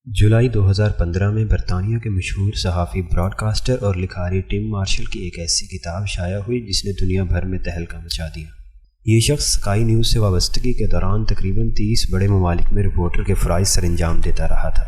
جولائی 2015 میں برطانیہ کے مشہور صحافی، براڈ کاسٹر اور لکھاری ٹم مارشل کی ایک ایسی کتاب شائع ہوئی جس نے دنیا بھر میں تہلکہ مچا دیا۔ یہ شخص اسکائی نیوز سے وابستگی کے دوران تقریباً 30 بڑے ممالک میں رپورٹر کے فرائض سر انجام دیتا رہا تھا۔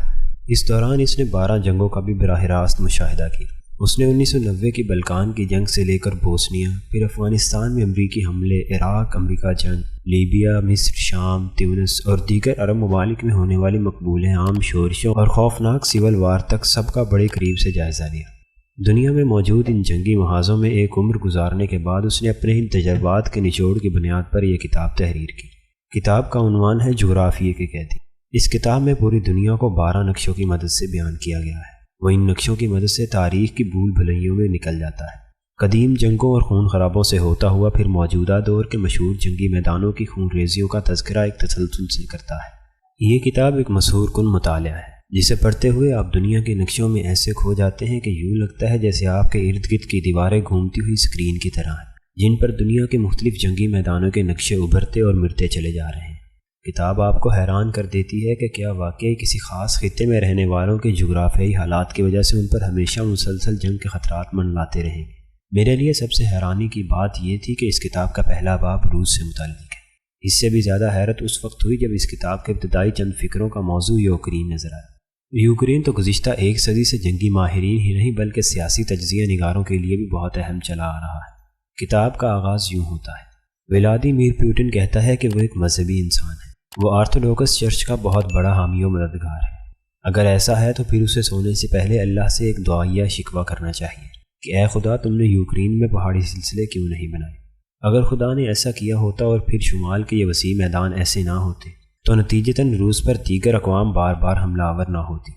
اس دوران اس نے 12 جنگوں کا بھی براہ راست مشاہدہ کیا۔ اس نے 1990 کی بلکان کی جنگ سے لے کر بوسنیا، پھر افغانستان میں امریکی حملے، عراق، امریکہ جنگ، لیبیا، مصر، شام، تیونس اور دیگر عرب ممالک میں ہونے والی مقبول عام شورشوں اور خوفناک سول وار تک سب کا بڑے قریب سے جائزہ لیا۔ دنیا میں موجود ان جنگی محاذوں میں ایک عمر گزارنے کے بعد اس نے اپنے ان تجربات کے نچوڑ کی بنیاد پر یہ کتاب تحریر کی۔ کتاب کا عنوان ہے جغرافیے کے قیدی۔ اس کتاب میں پوری دنیا کو 12 نقشوں کی مدد سے بیان کیا گیا ہے۔ وہ ان نقشوں کی مدد سے تاریخ کی بھول بھلائیوں میں نکل جاتا ہے، قدیم جنگوں اور خون خرابوں سے ہوتا ہوا پھر موجودہ دور کے مشہور جنگی میدانوں کی خون ریزیوں کا تذکرہ ایک تسلسل سے کرتا ہے۔ یہ کتاب ایک مسحور کن مطالعہ ہے جسے پڑھتے ہوئے آپ دنیا کے نقشوں میں ایسے کھو جاتے ہیں کہ یوں لگتا ہے جیسے آپ کے ارد گرد کی دیواریں گھومتی ہوئی اسکرین کی طرح ہیں، جن پر دنیا کے مختلف جنگی میدانوں کے نقشے ابھرتے اور مرتے چلے جا رہے ہیں۔ کتاب آپ کو حیران کر دیتی ہے کہ کیا واقعی کسی خاص خطے میں رہنے والوں کے جغرافیائی حالات کی وجہ سے ان پر ہمیشہ مسلسل جنگ کے خطرات منڈلاتے رہیں گے۔ میرے لیے سب سے حیرانی کی بات یہ تھی کہ اس کتاب کا پہلا باب روس سے متعلق ہے۔ اس سے بھی زیادہ حیرت اس وقت ہوئی جب اس کتاب کے ابتدائی چند فکروں کا موضوع یوکرین نظر آیا۔ یوکرین تو گزشتہ ایک صدی سے جنگی ماہرین ہی نہیں بلکہ سیاسی تجزیہ نگاروں کے لیے بھی بہت اہم چلا آ رہا ہے۔ کتاب کا آغاز یوں ہوتا ہے: ولادیمیر پوٹن کہتا ہے کہ وہ ایک مذہبی انسان ہے۔ وہ آرتھوڈوکس چرچ کا بہت بڑا حامی و مددگار ہے۔ اگر ایسا ہے تو پھر اسے سونے سے پہلے اللہ سے ایک دعائیہ شکوہ کرنا چاہیے کہ اے خدا، تم نے یوکرین میں پہاڑی سلسلے کیوں نہیں بنائے؟ اگر خدا نے ایسا کیا ہوتا اور پھر شمال کے یہ وسیع میدان ایسے نہ ہوتے تو نتیجتاً روس پر دیگر اقوام بار بار حملہ آور نہ ہوتی۔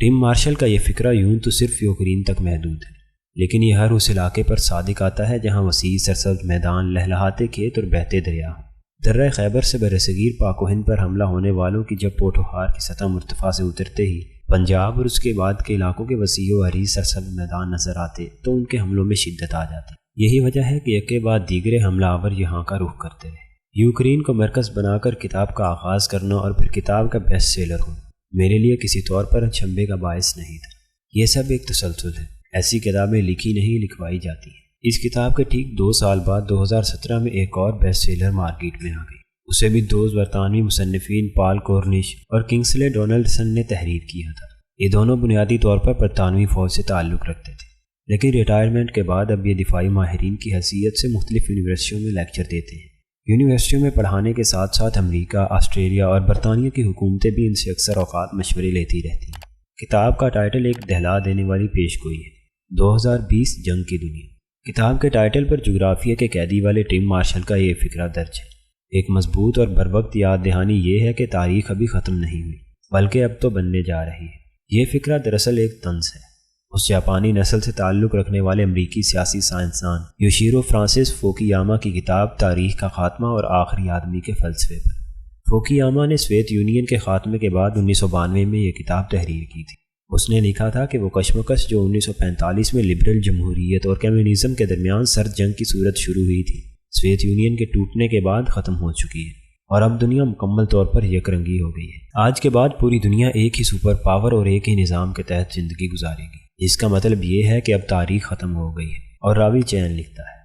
ٹم مارشل کا یہ فکرہ یوں تو صرف یوکرین تک محدود ہے، لیکن یہ ہر اس علاقے پر صادق آتا ہے جہاں وسیع سرسبز میدان، لہلہاتے کھیت اور بہتے دریا ہوں۔ درہ خیبر سے برصغیر پاک و ہند پر حملہ ہونے والوں کی جب پوٹوہار کی سطح مرتفع سے اترتے ہی پنجاب اور اس کے بعد کے علاقوں کے وسیع و عریض سرسبز میدان نظر آتے تو ان کے حملوں میں شدت آ جاتی۔ یہی وجہ ہے کہ یک کے بعد دیگر حملہ آور یہاں کا رخ کرتے رہے۔ یوکرین کو مرکز بنا کر کتاب کا آغاز کرنا اور پھر کتاب کا بیسٹ سیلر ہونا میرے لیے کسی طور پر اچنبھے کا باعث نہیں تھا۔ یہ سب ایک تسلسل ہے۔ ایسی کتابیں لکھی نہیں، لکھوائی جاتی ہیں۔ اس کتاب کے ٹھیک 2 سال بعد 2017 میں ایک اور بیسٹ سیلر مارکیٹ میں آ گئی۔ اسے بھی 2 برطانوی مصنفین پال کورنش اور کنگسلے ڈونلڈسن نے تحریر کیا تھا۔ یہ دونوں بنیادی طور پر برطانوی فوج سے تعلق رکھتے تھے، لیکن ریٹائرمنٹ کے بعد اب یہ دفاعی ماہرین کی حیثیت سے مختلف یونیورسٹیوں میں لیکچر دیتے ہیں۔ یونیورسٹیوں میں پڑھانے کے ساتھ ساتھ امریکہ، آسٹریلیا اور برطانیہ کی حکومتیں بھی ان سے اکثر اوقات مشورے لیتی رہتی ہیں۔ کتاب کا ٹائٹل ایک دہلا دینے والی پیش گوئی ہے: 2020 جنگ کی دنیا۔ کتاب کے ٹائٹل پر جغرافیہ کے قیدی والے ٹم مارشل کا یہ فکرہ درج ہے۔ ایک مضبوط اور بروقت یاد دہانی یہ ہے کہ تاریخ ابھی ختم نہیں ہوئی بلکہ اب تو بننے جا رہی ہے۔ یہ فکرہ دراصل ایک طنز ہے اس جاپانی نسل سے تعلق رکھنے والے امریکی سیاسی سائنسدان یوشیرو فرانسس فوکیاما کی کتاب تاریخ کا خاتمہ اور آخری آدمی کے فلسفے پر۔ فوکیاما نے سوویت یونین کے خاتمے کے بعد 1992 میں یہ کتاب تحریر کی تھی۔ اس نے لکھا تھا کہ وہ کشمکش جو 1945 میں لبرل جمہوریت اور کمیونزم کے درمیان سرد جنگ کی صورت شروع ہوئی تھی، سوویت یونین کے ٹوٹنے کے بعد ختم ہو چکی ہے اور اب دنیا مکمل طور پر یک رنگی ہو گئی ہے۔ آج کے بعد پوری دنیا ایک ہی سپر پاور اور ایک ہی نظام کے تحت زندگی گزارے گی۔ اس کا مطلب یہ ہے کہ اب تاریخ ختم ہو گئی ہے اور راوی چین لکھتا ہے۔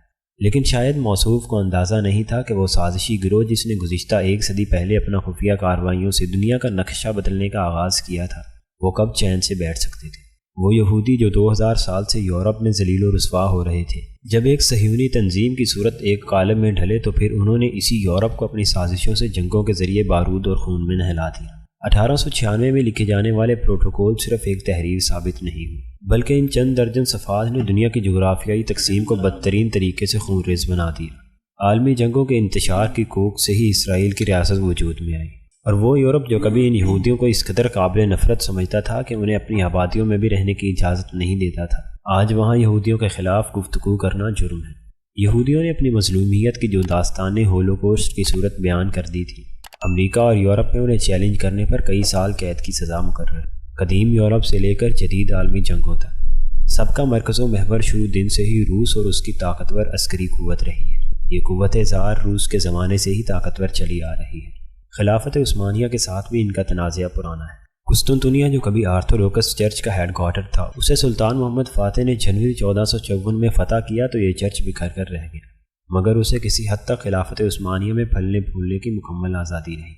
لیکن شاید موصوف کو اندازہ نہیں تھا کہ وہ سازشی گروہ جس نے گزشتہ 1 صدی پہلے اپنا خفیہ کارروائیوں سے دنیا کا نقشہ بدلنے کا آغاز کیا تھا، وہ کب چین سے بیٹھ سکتے تھے۔ وہ یہودی جو 2000 سال سے یورپ میں ذلیل و رسوا ہو رہے تھے، جب ایک صہیونی تنظیم کی صورت ایک کالم میں ڈھلے تو پھر انہوں نے اسی یورپ کو اپنی سازشوں سے جنگوں کے ذریعے بارود اور خون میں نہلا دیا۔ 1896 میں لکھے جانے والے پروٹوکول صرف ایک تحریر ثابت نہیں ہوئی بلکہ ان چند درجن صفحات نے دنیا کی جغرافیائی تقسیم کو بدترین طریقے سے خونریز بنا دیا۔ عالمی جنگوں کے انتشار کی کوکھ سے ہی اسرائیل کی ریاست وجود میں آئی، اور وہ یورپ جو کبھی ان یہودیوں کو اس قدر قابل نفرت سمجھتا تھا کہ انہیں اپنی آبادیوں میں بھی رہنے کی اجازت نہیں دیتا تھا، آج وہاں یہودیوں کے خلاف گفتگو کرنا جرم ہے۔ یہودیوں نے اپنی مظلومیت کی جو داستانیں ہولوکوسٹ کی صورت بیان کر دی تھی، امریکہ اور یورپ میں انہیں چیلنج کرنے پر کئی سال قید کی سزا مقرر۔ قدیم یورپ سے لے کر جدید عالمی جنگوں تک سب کا مرکز و محور شروع دن سے ہی روس اور اس کی طاقتور عسکری قوت رہی ہے۔ یہ قوت زار روس کے زمانے سے ہی طاقتور چلی آ رہی ہے۔ خلافت عثمانیہ کے ساتھ بھی ان کا تنازعہ پرانا ہے۔ قسطنطنیہ جو کبھی آرتھوڈوکس چرچ کا ہیڈ کوارٹر تھا، اسے سلطان محمد فاتح نے جنوری 1454 میں فتح کیا تو یہ چرچ بکھر کر رہ گیا، مگر اسے کسی حد تک خلافت عثمانیہ میں پھلنے پھولنے کی مکمل آزادی رہی۔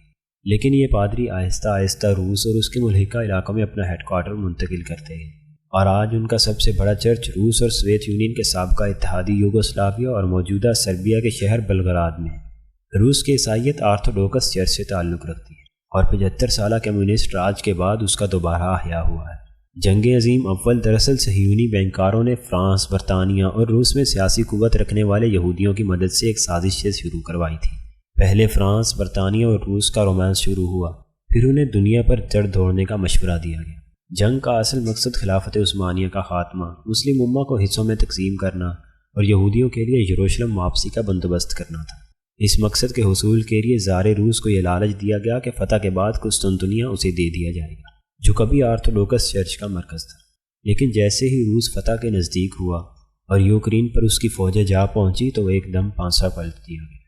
لیکن یہ پادری آہستہ آہستہ روس اور اس کے ملحقہ علاقوں میں اپنا ہیڈ کوارٹر منتقل کرتے گئے، اور آج ان کا سب سے بڑا چرچ روس اور سوویت یونین کے سابقہ اتحادی یوگوسلاویہ اور موجودہ سربیا کے شہر بلغراد میں ہے۔ روس کی عیسائیت آرتھوڈوکس چرچ سے تعلق رکھتی ہے اور 75 سالہ کمیونسٹ راج کے بعد اس کا دوبارہ احیا ہوا ہے۔ جنگ عظیم اول دراصل صہیونی بینکاروں نے فرانس، برطانیہ اور روس میں سیاسی قوت رکھنے والے یہودیوں کی مدد سے ایک سازش سے شروع کروائی تھی۔ پہلے فرانس، برطانیہ اور روس کا رومانس شروع ہوا، پھر انہیں دنیا پر جڑ دوڑنے کا مشورہ دیا گیا۔ جنگ کا اصل مقصد خلافت عثمانیہ کا خاتمہ، مسلم امہ کو حصوں میں تقسیم کرنا اور یہودیوں کے لیے یروشلم واپسی کا بندوبست کرنا تھا۔ اس مقصد کے حصول کے لیے زار روس کو یہ لالچ دیا گیا کہ فتح کے بعد قسطنطنیہ اسے دے دیا جائے گا، جو کبھی آرتھوڈوکس چرچ کا مرکز تھا۔ لیکن جیسے ہی روس فتح کے نزدیک ہوا اور یوکرین پر اس کی فوجیں جا پہنچی تو ایک دم پانسا پلٹ دیا گیا۔